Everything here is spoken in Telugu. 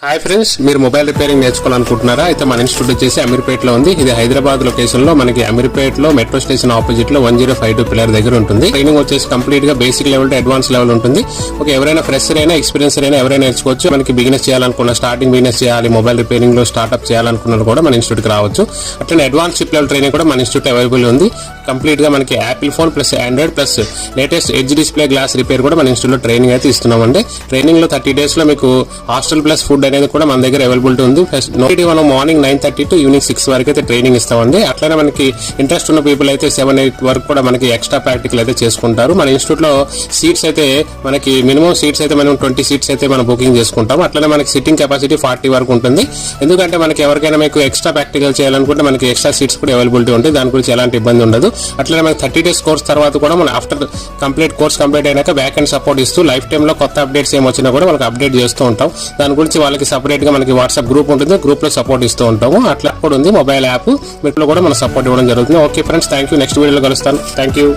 హాయ్ ఫ్రెండ్స్, మీరు మొబైల్ రిపేరింగ్ నేర్చుకోవాలనుకుంటున్నారా? అయితే మన ఇన్స్టిట్యూట్ వచ్చేసి అమీర్పేటలో ఉంది. ఇది హైదరాబాద్ లొకేషన్ లో మనకి అమీర్పేటలో మెట్రో స్టేషన్ ఆపోజిట్ లో 1052 పిల్లర్ దగ్గర ఉంటుంది. ట్రైనింగ్ వచ్చేసి కంప్లీట్ గా basic level to advance level ఉంటుంది. ఎవరైనా ఫ్రెషర్ అయినా ఎక్స్పీరియన్స్ అయినా ఎవరైనా నేర్చుకోవచ్చు. మనకి బిజినెస్ చేయాలనుకున్న, స్టార్టింగ్ బిజినెస్ చేయాలి, మొబైల్ రిపేరింగ్ లో స్టార్ట్అప్ చేయాలనుకున్నా కూడా మన ఇన్స్టిట్యూట్ కి రావచ్చు. అట్లనే అడ్వాన్స్ చిప్ లెవెల్ ట్రైనింగ్ కూడా మన ఇన్స్టిట్యూట్ అవైలబుల్ ఉంది. కంప్లీట్ గా మనకి Apple phone plus Android plus latest edge display glass repair కూడా మన ఇన్స్టిట్యూట్ లో ట్రైనింగ్ అయితే ఇస్తున్నామండి. ట్రైనింగ్ లో 30 days లో మీకు హాస్టల్ ప్లస్ ఫుడ్ అనేది కూడా మన దగ్గర అవైలబిలిటీ ఉంది. మనం మార్నింగ్ 9:30 to ఈవినింగ్ 6 వరకు అయితే ట్రైనింగ్ ఇస్తామండి. అట్లనే మనకి ఇంట్రెస్ట్ ఉన్న పీపుల్ అయితే 7-8 వరకు కూడా మనకి ఎక్స్ట్రా ప్రాక్టికల్ అయితే చేసుకుంటారు. మన ఇన్స్టిట్యూట్ లో సీట్స్ అయితే మనకి మినిమం సీట్స్ అయితే మనం 20 seats అయితే మనం బుకింగ్ చేసుకుంటాం. అట్లనే మనకి సిట్టింగ్ కెపాసిటీ 40 వరకు ఉంటుంది. ఎందుకంటే మనకి ఎవరికైనా మీకు ఎక్స్ట్రా ప్రాక్టికల్ చేయాలనుకుంటే మనకి ఎక్స్ట్రా సీట్స్ కూడా అవైలబిలిటీ ఉంటాయి. దాని గురించి ఎలాంటి ఇబ్బంది ఉండదు. అట్లనే మనకి 30 days కోర్స్ తర్వాత కూడా మనం ఆఫ్టర్ కోర్స్ కంప్లీట్ అయినాక బ్యాక్ అండ్ సపోర్ట్ ఇస్తూ లైఫ్ టైమ్ లో కొత్త అప్డేట్స్ ఏమి వచ్చినా కూడా మనకి అప్డేట్ చేస్తూ ఉంటాం. దాని గురించి వాళ్ళకి సపరేట్ గా మనకి వాట్సాప్ గ్రూప్ ఉంటుంది. గ్రూప్ లో సపోర్ట్ ఇస్తూ ఉంటాము. అట్లా కూడా ఉంది మొబైల్ యాప్, వీటిలో కూడా మనం సపోర్ట్ ఇవ్వడం జరుగుతుంది. Okay friends, thank you. Next వీడియోలో కలుస్తాను. Thank you.